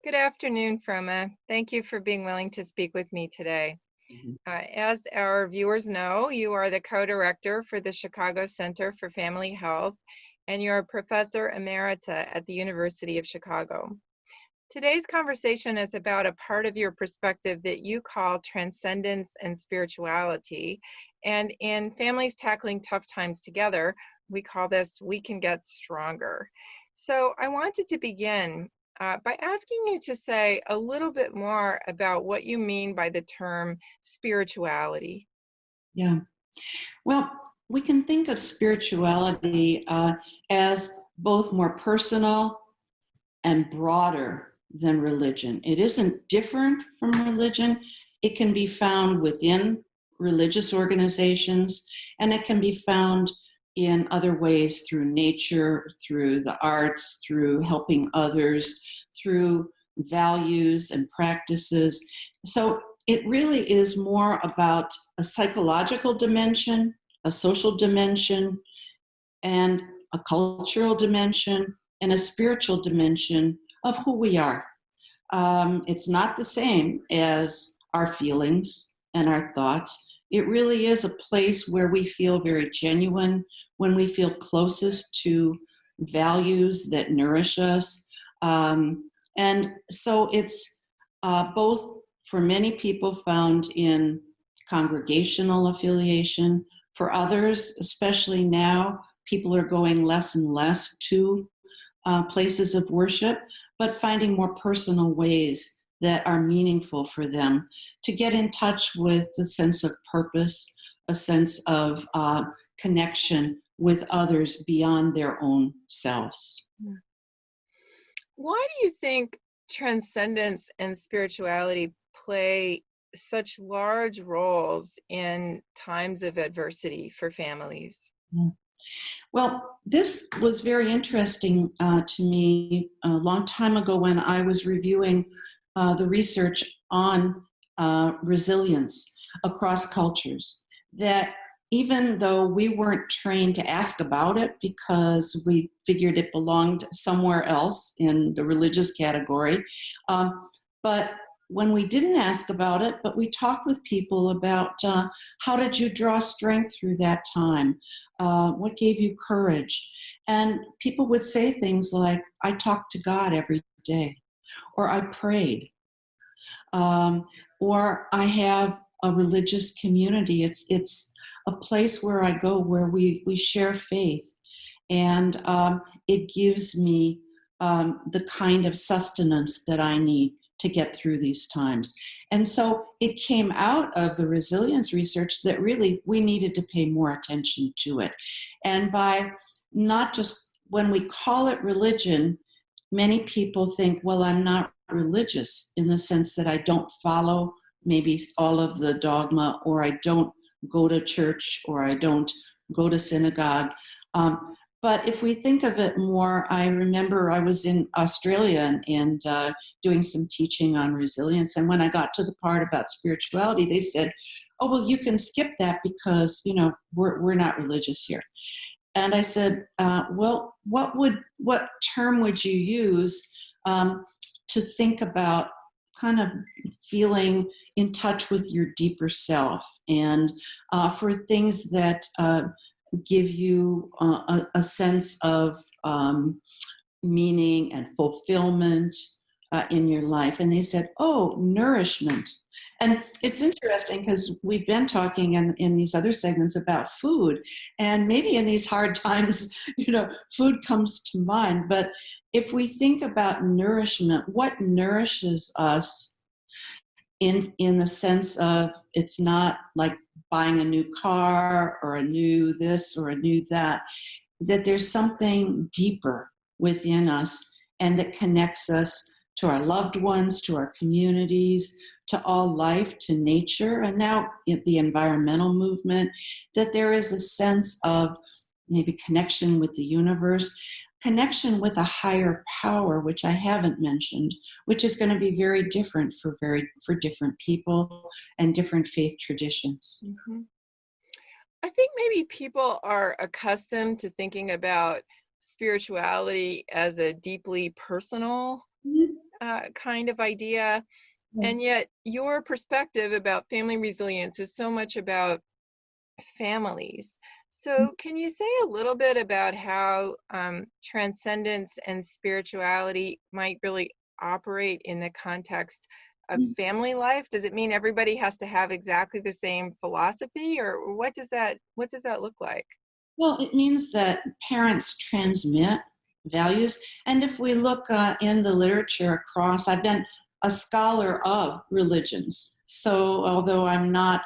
Good afternoon, Froma. Thank you for being willing to speak with me today. Mhm. As our viewers know, you are the co-director for the Chicago Center for Family Health, and you're a professor emerita at the University of Chicago. Today's conversation is about a part of your perspective that you call transcendence and spirituality. And in Families Tackling Tough Times Together, we call this We Can Get Stronger. So I wanted to begin by asking you to say a little bit more about what you mean by the term spirituality. Yeah. Well, we can think of spirituality as both more personal and broader than religion. It isn't different from religion. It can be found within religious organizations, and it can be found in other ways through nature, through the arts, through helping others, through values and practices. So it really is more about a psychological dimension, a social dimension, and a cultural dimension, and a spiritual dimension of who we are. It's not the same as our feelings and our thoughts. It really is a place where we feel very genuine, when we feel closest to values that nourish us. And so it's both for many people found in congregational affiliation. For others, especially now, people are going less and less to places of worship, but finding more personal ways that are meaningful for them to get in touch with a sense of purpose, a sense of connection with others beyond their own selves. Why do you think transcendence and spirituality play such large roles in times of adversity for families? Yeah. Well, this was very interesting to me a long time ago when I was reviewing the research on resilience across cultures. That even though we weren't trained to ask about it because we figured it belonged somewhere else in the religious category, but when we didn't ask about it, but we talked with people about how did you draw strength through that time? What gave you courage? And people would say things like, I talked to God every day, or I prayed, um, or I have a religious community. It's a place where I go where we share faith, and it gives me the kind of sustenance that I need to get through these times. And so it came out of the resilience research that really we needed to pay more attention to it. And by not just when we call it religion, many people think, well, I'm not religious in the sense that I don't follow maybe all of the dogma, or I don't go to church, or I don't go to synagogue. But if we think of it more, I remember I was in Australia and doing some teaching on resilience. And when I got to the part about spirituality, they said, oh, well, you can skip that because, we're not religious here. And I said, well, what term would you use to think about kind of feeling in touch with your deeper self, and for things that give you a sense of meaning and fulfillment in your life? And they said, oh, nourishment. And it's interesting because we've been talking in these other segments about food, and maybe in these hard times, food comes to mind. But if we think about nourishment, what nourishes us in the sense of, it's not like buying a new car or a new this or a new that there's something deeper within us, and that connects us to our loved ones, to our communities, to all life, to nature, and now the environmental movement, that there is a sense of maybe connection with the universe, connection with a higher power, which I haven't mentioned, which is going to be very different for different people and different faith traditions. Mhm. I think maybe people are accustomed to thinking about spirituality as a deeply personal kind of idea. And yet your perspective about family resilience is so much about families. So can you say a little bit about how transcendence and spirituality might really operate in the context of family life? Does it mean everybody has to have exactly the same philosophy, or what does that look like? Well, it means that parents transmit values. And if we look in the literature across, I've been a scholar of religions. So although I'm not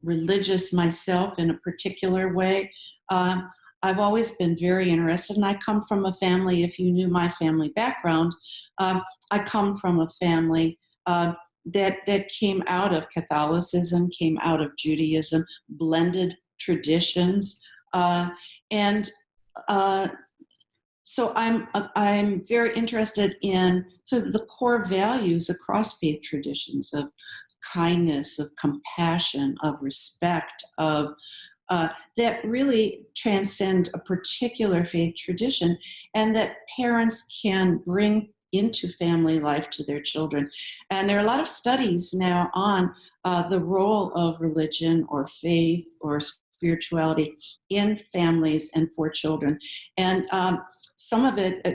religious myself in a particular way, I've always been very interested. And I come from a family, if you knew my family background, I come from a family that came out of Catholicism, came out of Judaism, blended traditions. Uh, and so I'm very interested in sort of the core values across faith traditions of kindness, of compassion, of respect, of that really transcend a particular faith tradition, and that parents can bring into family life to their children. And there are a lot of studies now on the role of religion or faith or spirituality in families and for children. And some of it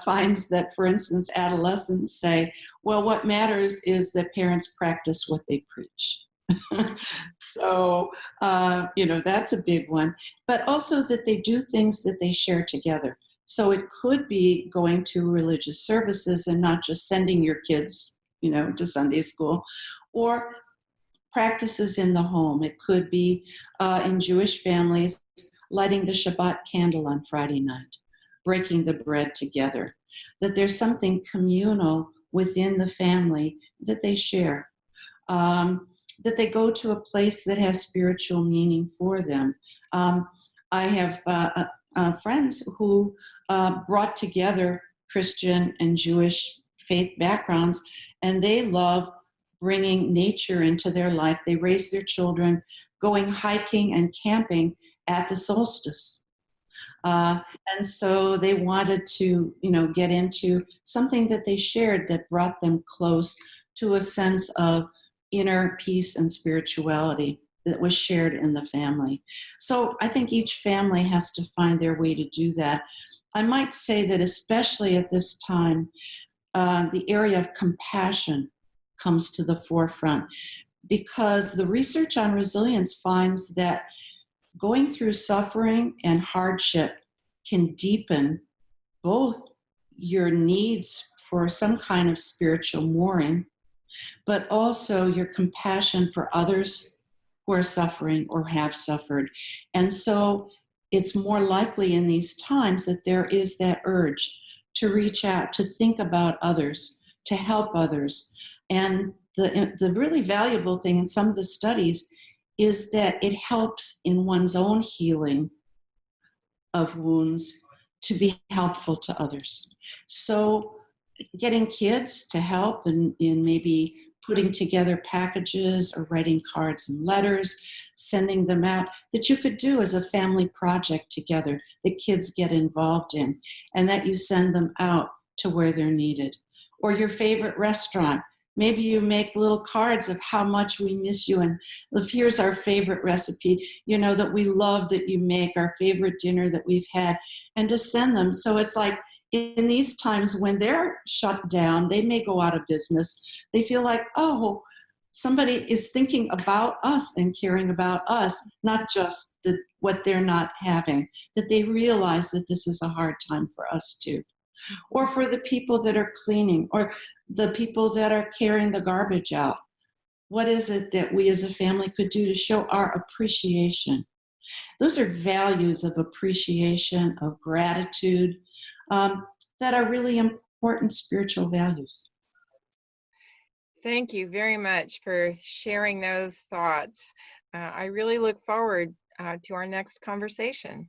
finds that, for instance, adolescents say, well, what matters is that parents practice what they preach. So, that's a big one. But also that they do things that they share together. So it could be going to religious services and not just sending your kids, to Sunday school, or practices in the home. It could be in Jewish families, lighting the Shabbat candle on Friday night, breaking the bread together, that there's something communal within the family that they share. That they go to a place that has spiritual meaning for them. I have friends who brought together Christian and Jewish faith backgrounds, and they love bringing nature into their life. They raise their children going hiking and camping at the solstice. Uh, and so they wanted to, get into something that they shared that brought them close to a sense of inner peace and spirituality that was shared in the family. So I think each family has to find their way to do that. I might say that especially at this time, the area of compassion comes to the forefront, because the research on resilience finds that going through suffering and hardship can deepen both your needs for some kind of spiritual mooring, but also your compassion for others who are suffering or have suffered. And so it's more likely in these times that there is that urge to reach out, to think about others, to help others. And the really valuable thing in some of the studies is that it helps in one's own healing of wounds to be helpful to others. So getting kids to help in maybe putting together packages or writing cards and letters, sending them out, that you could do as a family project together that kids get involved in, and that you send them out to where they're needed. Or your favorite restaurant. Maybe you make little cards of how much we miss you, and here's our favorite recipe, that we love that you make, our favorite dinner that we've had, and to send them. So it's like, in these times when they're shut down, they may go out of business. They feel like, oh, somebody is thinking about us and caring about us, not just what they're not having, that they realize that this is a hard time for us too. Or for the people that are cleaning, or the people that are carrying the garbage out. What is it that we as a family could do to show our appreciation? Those are values of appreciation, of gratitude, that are really important spiritual values. Thank you very much for sharing those thoughts. I really look forward to our next conversation.